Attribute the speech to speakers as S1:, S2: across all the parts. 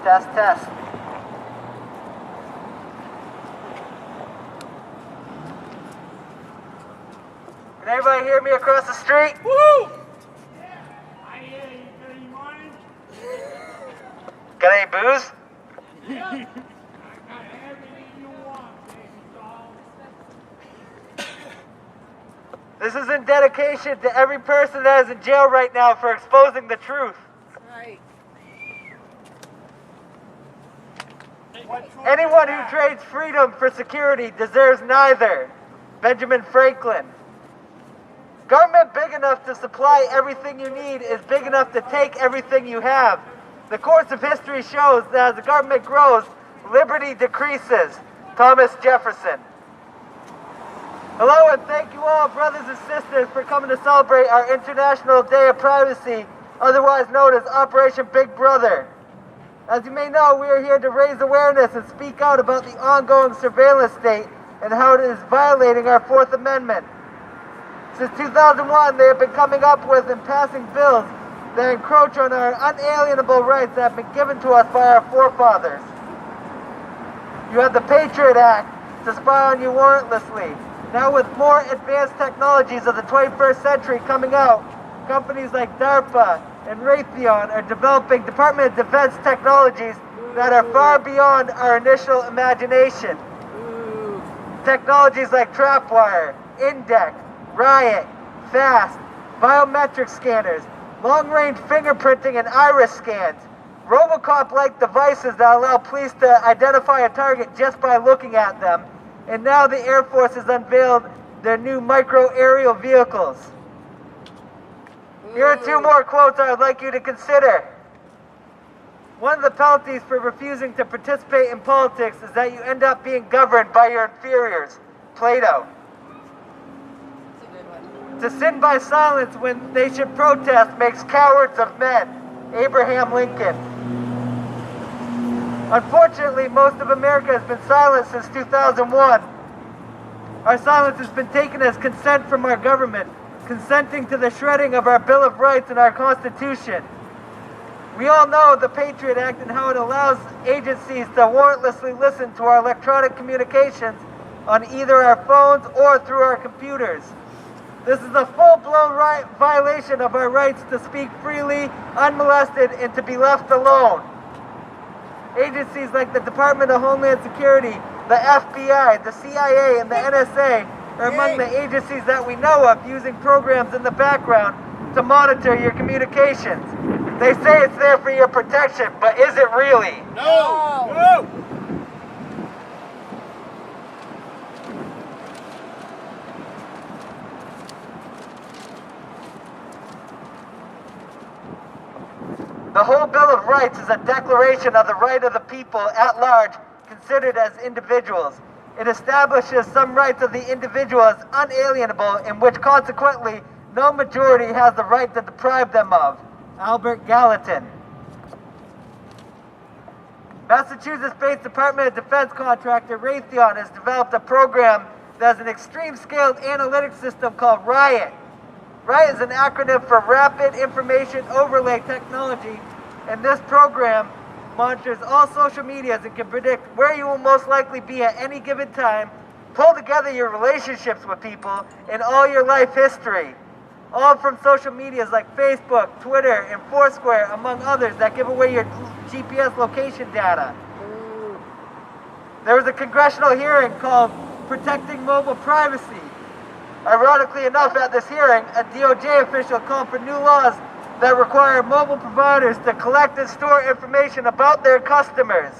S1: Test, test. Can everybody hear me across the street?
S2: Woo! Yeah, I hear you. Got any wine?
S1: Got any booze?
S2: Yeah. I got everything you want, baby doll.
S1: This is in dedication to every person that is in jail right now for exposing the truth.
S3: Right.
S1: Anyone who trades freedom for security deserves neither. Benjamin Franklin. Government big enough to supply everything you need is big enough to take everything you have. The course of history shows that as the government grows, liberty decreases. Thomas Jefferson. Hello and thank you all, brothers and sisters, for coming to celebrate our International Day of Privacy, otherwise known as Operation Big Brother. As you may know, we are here to raise awareness and speak out about the ongoing surveillance state and how it is violating our Fourth Amendment. Since 2001, they have been coming up with and passing bills that encroach on our unalienable rights that have been given to us by our forefathers. You have the Patriot Act to spy on you warrantlessly. Now with more advanced technologies of the 21st century coming out, companies like DARPA and Raytheon are developing Department of Defense technologies that are far beyond our initial imagination. Technologies like trapwire, index, riot, fast, biometric scanners, long-range fingerprinting and iris scans, Robocop-like devices that allow police to identify a target just by looking at them, and now the Air Force has unveiled their new micro-aerial vehicles. Here are two more quotes I would like you to consider. One of the penalties for refusing to participate in politics is that you end up being governed by your inferiors. Plato. To sin by silence when they should protest makes cowards of men. Abraham Lincoln. Unfortunately, most of America has been silent since 2001. Our silence has been taken as consent from our government, consenting to the shredding of our Bill of Rights and our Constitution. We all know the Patriot Act and how it allows agencies to warrantlessly listen to our electronic communications on either our phones or through our computers. This is a full-blown violation of our rights to speak freely, unmolested, and to be left alone. Agencies like the Department of Homeland Security, the FBI, the CIA, and the NSA are among the agencies that we know of using programs in the background to monitor your communications. They say it's there for your protection, but is it really?
S2: No! No!
S1: The whole Bill of Rights is a declaration of the right of the people at large considered as individuals. It establishes some rights of the individual as unalienable, in which consequently no majority has the right to deprive them of. Albert Gallatin. Massachusetts-based Department of Defense contractor Raytheon has developed a program that has an extreme-scaled analytics system called RIOT. RIOT is an acronym for Rapid Information Overlay Technology, and this program monitors all social medias and can predict where you will most likely be at any given time, pull together your relationships with people, and all your life history. All from social medias like Facebook, Twitter, and Foursquare, among others, that give away your GPS location data. There was a congressional hearing called Protecting Mobile Privacy. Ironically enough, at this hearing, a DOJ official called for new laws that require mobile providers to collect and store information about their customers.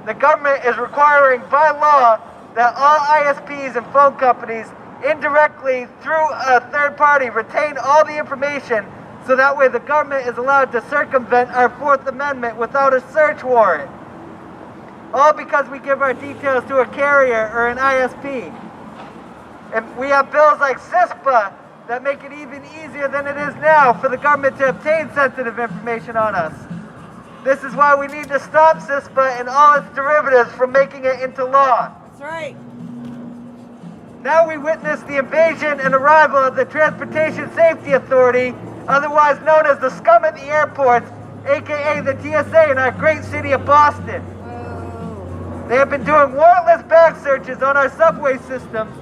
S1: The government is requiring by law that all ISPs and phone companies indirectly through a third party retain all the information so that way the government is allowed to circumvent our Fourth Amendment without a search warrant. All because we give our details to a carrier or an ISP. And we have bills like CISPA that make it even easier than it is now for the government to obtain sensitive information on us. This is why we need to stop CISPA and all its derivatives from making it into law.
S3: That's right.
S1: Now we witness the invasion and arrival of the Transportation Safety Authority, otherwise known as the scum at the airports, aka the TSA, in our great city of Boston.
S3: Whoa.
S1: They have been doing warrantless bag searches on our subway systems.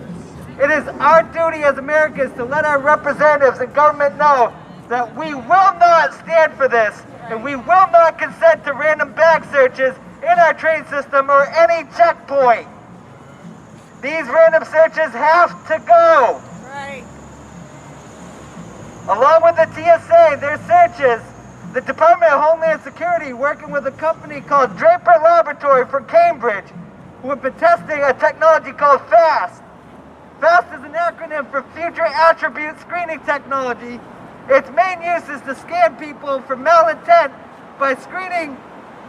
S1: It is our duty as Americans to let our representatives and government know that we will not stand for this, and we will not consent to random bag searches in our train system or any checkpoint. These random searches have to go.
S3: Right.
S1: Along with the TSA, their searches, the Department of Homeland Security, working with a company called Draper Laboratory from Cambridge, who have been testing a technology called FAST. FAST is an acronym for Future Attribute Screening Technology. Its main use is to scan people for malintent by screening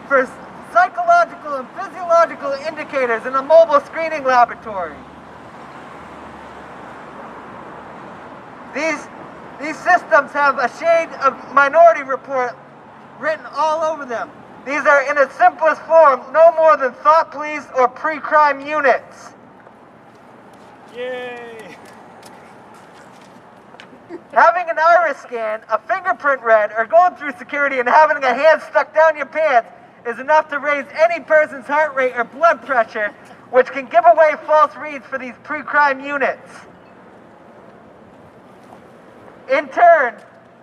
S1: for psychological and physiological indicators in a mobile screening laboratory. These systems have a shade of Minority Report written all over them. These are, in its simplest form, no more than thought police or pre-crime units.
S2: Yay!
S1: Having an iris scan, a fingerprint read, or going through security and having a hand stuck down your pants is enough to raise any person's heart rate or blood pressure, which can give away false reads for these pre-crime units. In turn,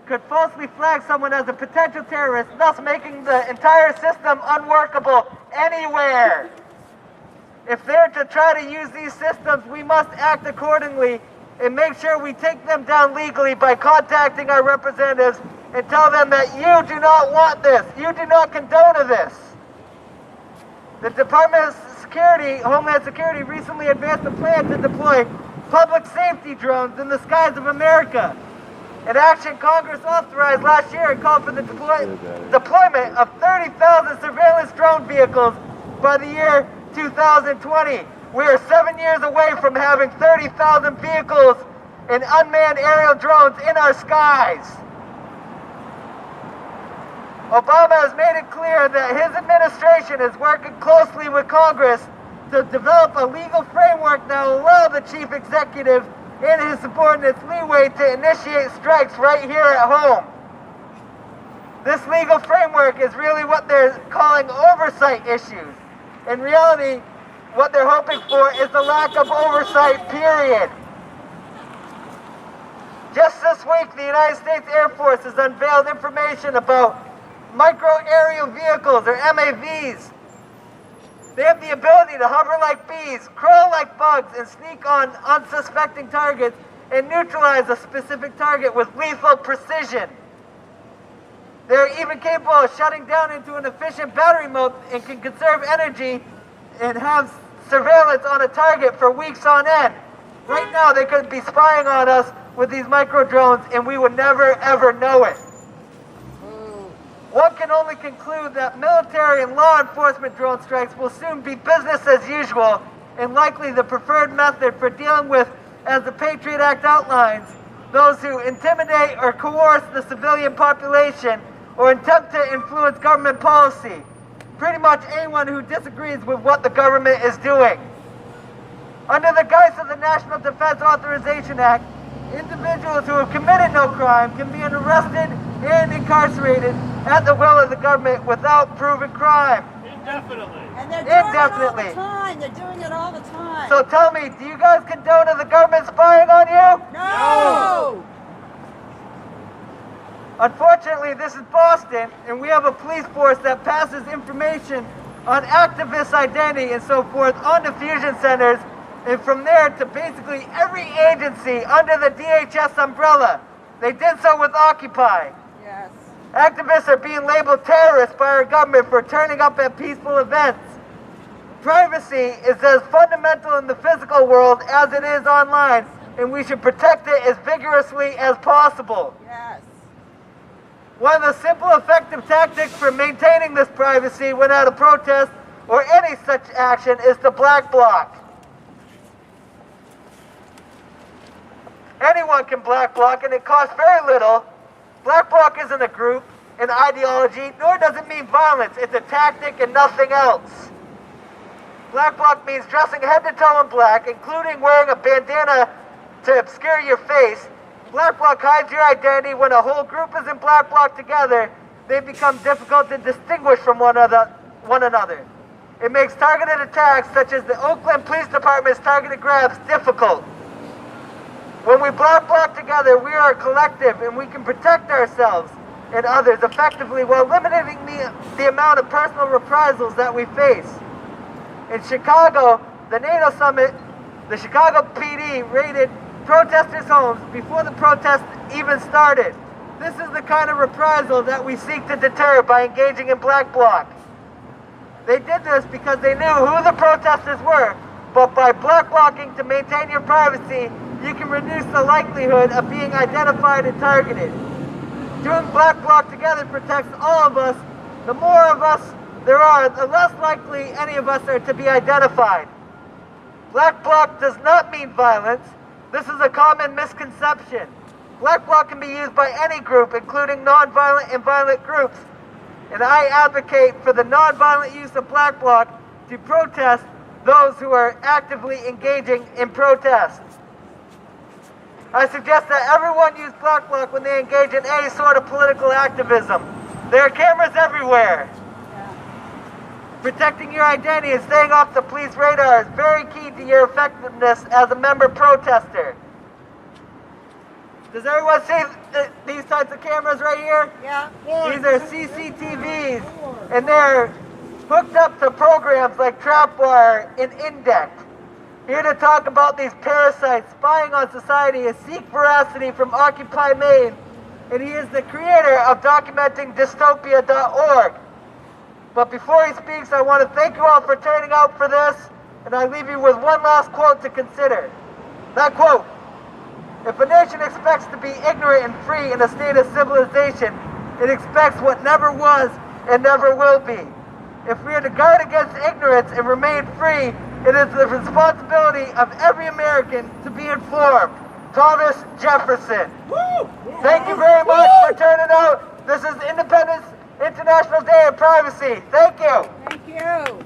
S1: could falsely flag someone as a potential terrorist, thus making the entire system unworkable anywhere. If they're to try to use these systems, we must act accordingly and make sure we take them down legally by contacting our representatives and tell them that you do not want this, you do not condone this. The Department of Security, Homeland Security, recently advanced a plan to deploy public safety drones in the skies of America. An action Congress authorized last year and called for the deployment of 30,000 surveillance drone vehicles by the year 2020. We are 7 years away from having 30,000 vehicles and unmanned aerial drones in our skies. Obama has made it clear that his administration is working closely with Congress to develop a legal framework that will allow the chief executive and his subordinates leeway to initiate strikes right here at home. This legal framework is really what they're calling oversight issues. In reality, what they're hoping for is the lack of oversight, period. Just this week, the United States Air Force has unveiled information about micro-aerial vehicles, or MAVs. They have the ability to hover like bees, crawl like bugs, and sneak on unsuspecting targets and neutralize a specific target with lethal precision. They're even capable of shutting down into an efficient battery mode and can conserve energy and have surveillance on a target for weeks on end. Right now, they could be spying on us with these micro drones, and we would never, ever know it. One can only conclude that military and law enforcement drone strikes will soon be business as usual and likely the preferred method for dealing with, as the Patriot Act outlines, those who intimidate or coerce the civilian population or attempt to influence government policy. Pretty much anyone who disagrees with what the government is doing. Under the guise of the National Defense Authorization Act, individuals who have committed no crime can be arrested and incarcerated at the will of the government without proven crime.
S2: Indefinitely.
S3: And they're doing it all
S1: Indefinitely.
S3: the time. They're doing it all the time.
S1: So tell me, do you guys condone the government spying on you?
S3: No!
S1: Unfortunately, this is Boston, and we have a police force that passes information on activist identity and so forth on diffusion centers, and from there to basically every agency under the DHS umbrella. They did so with Occupy.
S3: Yes.
S1: Activists are being labeled terrorists by our government for turning up at peaceful events. Privacy is as fundamental in the physical world as it is online, and we should protect it as vigorously as possible.
S3: Yes.
S1: One of the simple, effective tactics for maintaining this privacy when at a protest or any such action is to black block. Anyone can black block, and it costs very little. Black block isn't a group, an ideology, nor does it mean violence. It's a tactic and nothing else. Black block means dressing head to toe in black, including wearing a bandana to obscure your face. Black block hides your identity when a whole group is in black block together, they become difficult to distinguish from one another. It makes targeted attacks, such as the Oakland Police Department's targeted grabs, difficult. When we block together, we are a collective and we can protect ourselves and others effectively while limiting the amount of personal reprisals that we face. In Chicago, the NATO summit, the Chicago PD raided protesters' homes before the protest even started. This is the kind of reprisal that we seek to deter by engaging in black bloc. They did this because they knew who the protesters were, but by black blocking to maintain your privacy, you can reduce the likelihood of being identified and targeted. Doing black bloc together protects all of us. The more of us there are, the less likely any of us are to be identified. Black bloc does not mean violence. This is a common misconception. Black bloc can be used by any group, including non-violent and violent groups. And I advocate for the non-violent use of black bloc to protest those who are actively engaging in protest. I suggest that everyone use black bloc when they engage in any sort of political activism. There are cameras everywhere. Protecting your identity and staying off the police radar is very key to your effectiveness as a member protester. Does everyone see these types of cameras right here?
S3: Yeah.
S1: These are CCTVs, and they're hooked up to programs like Trapwire and Index. Here to talk about these parasites spying on society is Seek Veracity from Occupy Maine, and he is the creator of documentingdystopia.org. But before he speaks, I want to thank you all for turning out for this, and I leave you with one last quote to consider. That quote: "If a nation expects to be ignorant and free in a state of civilization, it expects what never was and never will be. If we are to guard against ignorance and remain free, it is the responsibility of every American to be informed." Thomas Jefferson.
S2: Woo!
S1: Thank you very much for turning out. This is Independence International Day of Privacy. Thank you.
S3: Thank you.